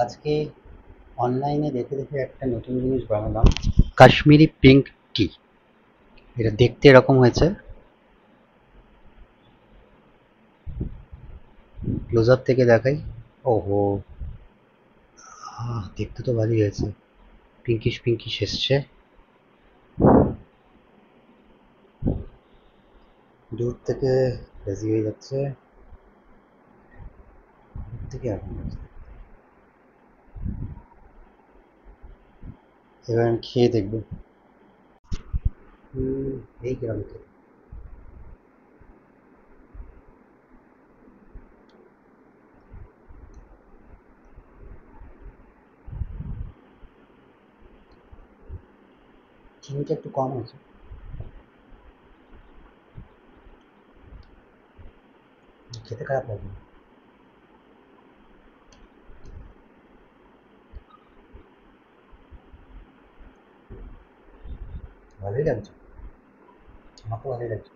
আজকে অনলাইনে দেখে দেখে একটা নতুন জিনিস বানালাম, কাশ্মীরি পিঙ্ক টি। এটা দেখতে এরকম হয়েছে, ক্লোজ আপ থেকে দেখাই। ওহো, দেখতে তো ভালোই হয়েছে, পিঙ্কিশ পিঙ্কিশ এসছে। দূর থেকে ফ্রেজি হয়ে যাচ্ছে, দূর থেকে এখন হচ্ছে। এবার আমি খেয়ে দেখবো। এই গ্রাম থেকে চিনিটা একটু কম আছে, খেতে খারাপ লাগবে না। ভালোই লাগছে, আমার তো ভালোই লাগছে।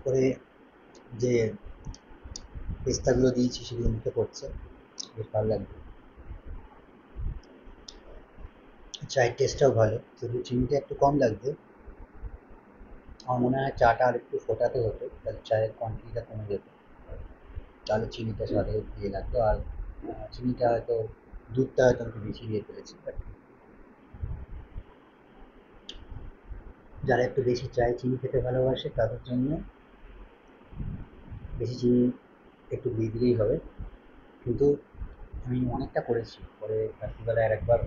করে যে পেস্তাগুলো দিয়েছি সেগুলো মুখে পড়ছে, বেশ ভালো লাগবে। চায়ের টেস্টটাও ভালো, শুধু চিনিটা একটু কম লাগছে। আমার মনে হয় চাটা আর একটু ফোটাতে হতো, তাহলে চায়ের কোয়ান্টিটিটা কমে যেত, তাহলে চিনিটা স্বাদে দিয়ে লাগতো। আর চিনিটা হয়তো, দুধটা হয়তো একটু বেশি দিয়ে ফেলেছি। বাট যারা একটু বেশি চায় চিনি খেতে ভালোবাসে তাদের জন্য বেশি চিনি একটু দিয়ে দিলেই হবে। কিন্তু আমি অনেকটা করেছি, পরে রাত্রিবেলায় আর একবার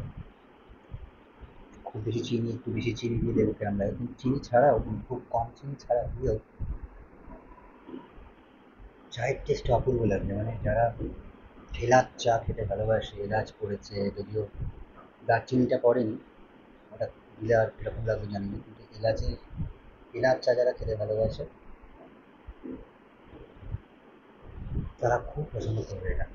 খুব বেশি চিনি, একটু বেশি চিনি দিয়ে দেবো কেমন লাগে। কিন্তু চিনি ছাড়াও, খুব কম চিনি ছাড়া দিয়েও চায়ের টেস্ট অপূর্ব লাগবে। মানে যারা এলাচ চা খেতে ভালোবাসে, এলাচ পড়েছে যদিও, দারচিনিটা পড়েনি, ওটা দিলে আর কীরকম লাগবে জানি না, কিন্তু এলাচ চা যারা খেতে ভালোবাসে তারা খুব পছন্দ করবে এটা।